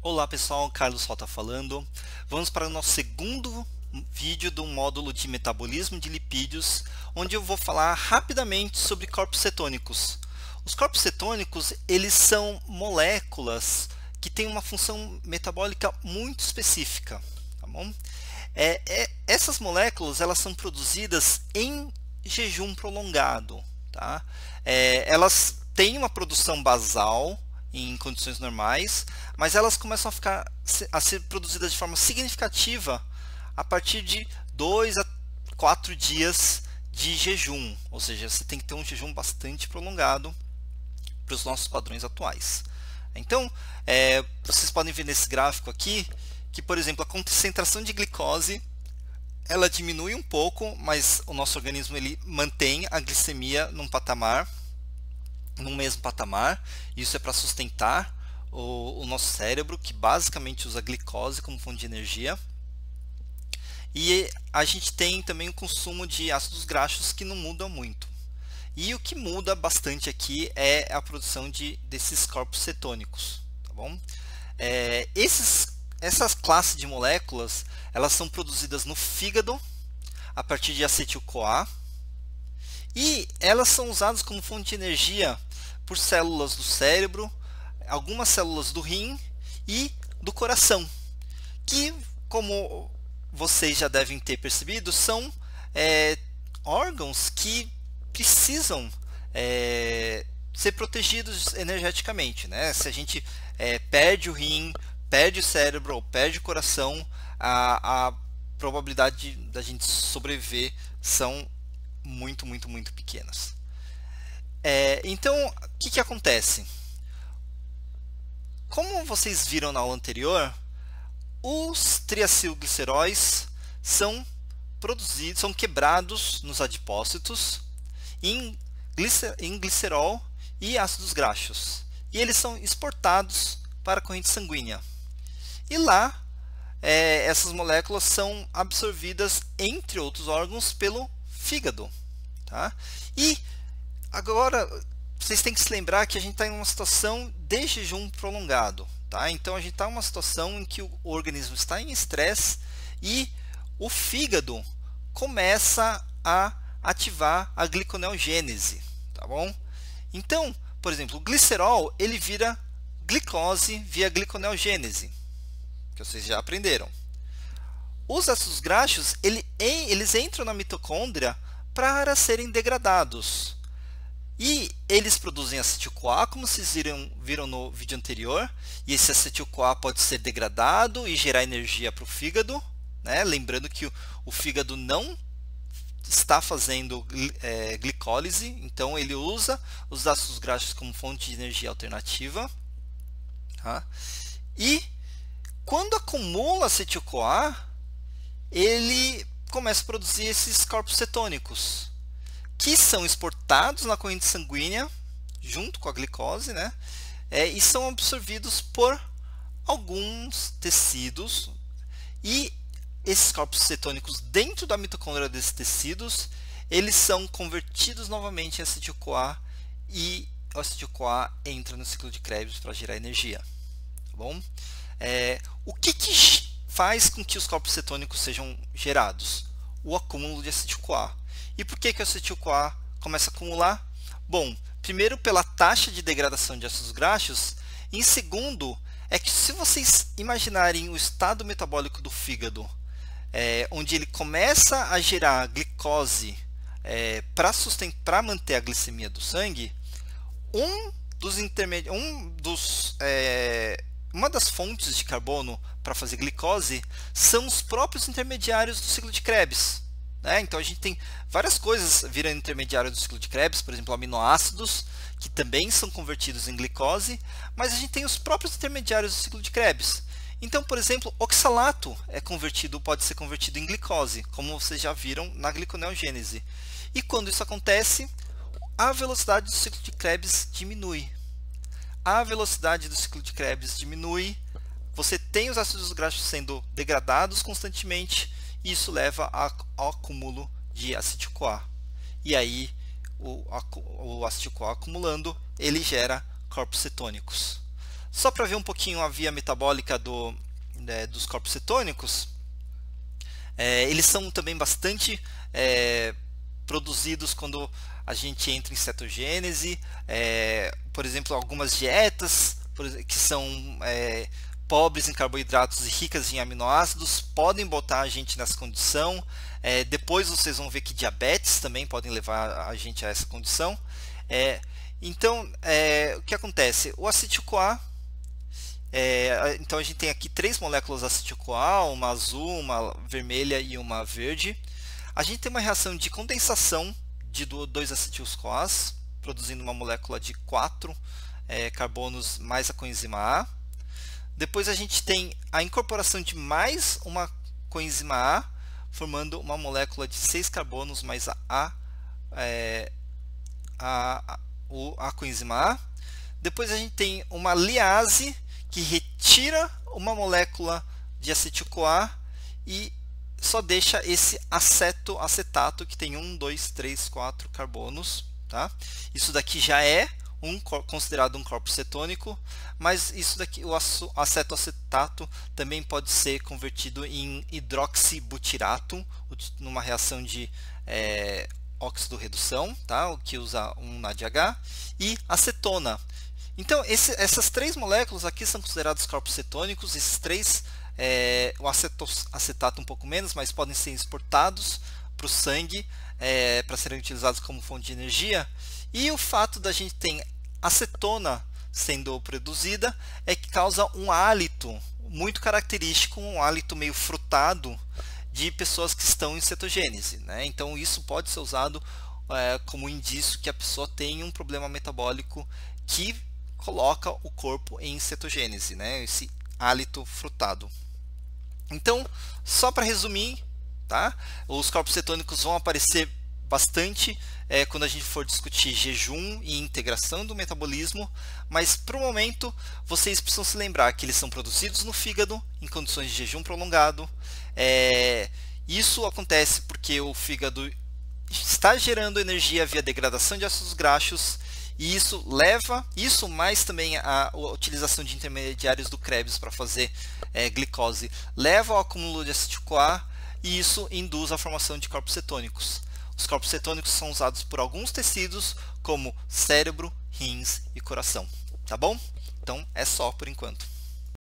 Olá pessoal, Carlos Rota falando. Vamos para o nosso segundo vídeo do módulo de metabolismo de lipídios, onde eu vou falar rapidamente sobre corpos cetônicos. Os corpos cetônicos, eles são moléculas que têm uma função metabólica muito específica, tá bom? Essas moléculas, elas são produzidas em jejum prolongado, tá? Elas têm uma produção basal em condições normais, mas elas começam a ser produzidas de forma significativa a partir de 2 a 4 dias de jejum, ou seja, você tem que ter um jejum bastante prolongado para os nossos padrões atuais. Então, vocês podem ver nesse gráfico aqui que, por exemplo, a concentração de glicose ela diminui um pouco, mas o nosso organismo ele mantém a glicemia num mesmo patamar. Isso é para sustentar o nosso cérebro, que basicamente usa a glicose como fonte de energia. E a gente tem também o consumo de ácidos graxos que não muda muito. E o que muda bastante aqui é a produção desses corpos cetônicos, tá bom? Essas classes de moléculas, elas são produzidas no fígado a partir de acetil-CoA e elas são usadas como fonte de energia por células do cérebro, algumas células do rim e do coração, que, como vocês já devem ter percebido, são órgãos que precisam ser protegidos energeticamente, né? Se a gente perde o rim, perde o cérebro ou perde o coração, a probabilidade da gente sobreviver são muito pequenas. Então, o que acontece? Como vocês viram na aula anterior, os triacilgliceróis são quebrados nos adipócitos em glicerol e ácidos graxos. E eles são exportados para a corrente sanguínea. E lá, essas moléculas são absorvidas, entre outros órgãos, pelo fígado. Tá? E agora, vocês têm que se lembrar que a gente está em uma situação de jejum prolongado. Tá? Então, a gente está em uma situação em que o organismo está em estresse e o fígado começa a ativar a gliconeogênese. Tá bom? Então, por exemplo, o glicerol ele vira glicose via gliconeogênese, que vocês já aprenderam. Os ácidos graxos eles entram na mitocôndria para serem degradados. E eles produzem acetil-CoA, como vocês viram no vídeo anterior. E esse acetil-CoA pode ser degradado e gerar energia para o fígado. Né? Lembrando que o fígado não está fazendo glicólise, então ele usa os ácidos graxos como fonte de energia alternativa. Tá? E quando acumula acetil-CoA, ele começa a produzir esses corpos cetônicos, que são exportados na corrente sanguínea, junto com a glicose, né? E são absorvidos por alguns tecidos. E esses corpos cetônicos, dentro da mitocôndria desses tecidos, eles são convertidos novamente em acetil-CoA, e o acetil-CoA entra no ciclo de Krebs para gerar energia. Tá bom? O que faz com que os corpos cetônicos sejam gerados? O acúmulo de acetil-CoA. E por que o acetil-CoA começa a acumular? Bom, primeiro pela taxa de degradação de ácidos graxos, e em segundo, é que se vocês imaginarem o estado metabólico do fígado, onde ele começa a gerar glicose para manter a glicemia do sangue, uma das fontes de carbono para fazer glicose são os próprios intermediários do ciclo de Krebs. Né? Então a gente tem várias coisas virando intermediário do ciclo de Krebs, por exemplo, aminoácidos, que também são convertidos em glicose, mas a gente tem os próprios intermediários do ciclo de Krebs. Então, por exemplo, oxalato pode ser convertido em glicose, como vocês já viram na gliconeogênese. E quando isso acontece, a velocidade do ciclo de Krebs diminui. A velocidade do ciclo de Krebs diminui, você tem os ácidos graxos sendo degradados constantemente, e isso leva ao acúmulo de acetil-CoA. E aí, o acetil-CoA acumulando, ele gera corpos cetônicos. Só para ver um pouquinho a via metabólica dos corpos cetônicos, eles são também bastante produzidos quando a gente entra em cetogênese. Por exemplo, algumas dietas que são pobres em carboidratos e ricas em aminoácidos podem botar a gente nessa condição. Depois vocês vão ver que diabetes também podem levar a gente a essa condição. Então, o que acontece? O acetil-CoA, então a gente tem aqui 3 moléculas de acetil-CoA, uma azul, uma vermelha e uma verde. A gente tem uma reação de condensação de 2 acetil-CoAs, produzindo uma molécula de 4 carbonos mais a coenzima A. Depois a gente tem a incorporação de mais uma coenzima A, formando uma molécula de 6 carbonos mais a coenzima A. Depois a gente tem uma liase que retira uma molécula de acetil-CoA e só deixa esse acetato que tem 1, 2, 3, 4 carbonos. Tá? Isso daqui já é considerado um corpo cetônico, mas isso daqui, o acetoacetato também pode ser convertido em hidroxibutirato numa reação de óxido-redução, tá? O que usa um NADH, e acetona. Então, essas 3 moléculas aqui são consideradas corpos cetônicos. Esses 3, o acetato um pouco menos, mas podem ser exportados para o sangue para serem utilizados como fonte de energia. E o fato da gente ter acetona sendo produzida é que causa um hálito muito característico, um hálito meio frutado de pessoas que estão em cetogênese, né? Então isso pode ser usado como indício que a pessoa tem um problema metabólico que coloca o corpo em cetogênese, né? Esse hálito frutado. Então, só para resumir, tá? Os corpos cetônicos vão aparecer bastante quando a gente for discutir jejum e integração do metabolismo, mas para o momento vocês precisam se lembrar que eles são produzidos no fígado em condições de jejum prolongado. Isso acontece porque o fígado está gerando energia via degradação de ácidos graxos, e isso mais também a utilização de intermediários do Krebs para fazer glicose, leva ao acúmulo de acetil-CoA, e isso induz a formação de corpos cetônicos. Os corpos cetônicos são usados por alguns tecidos, como cérebro, rins e coração. Tá bom? Então é só por enquanto.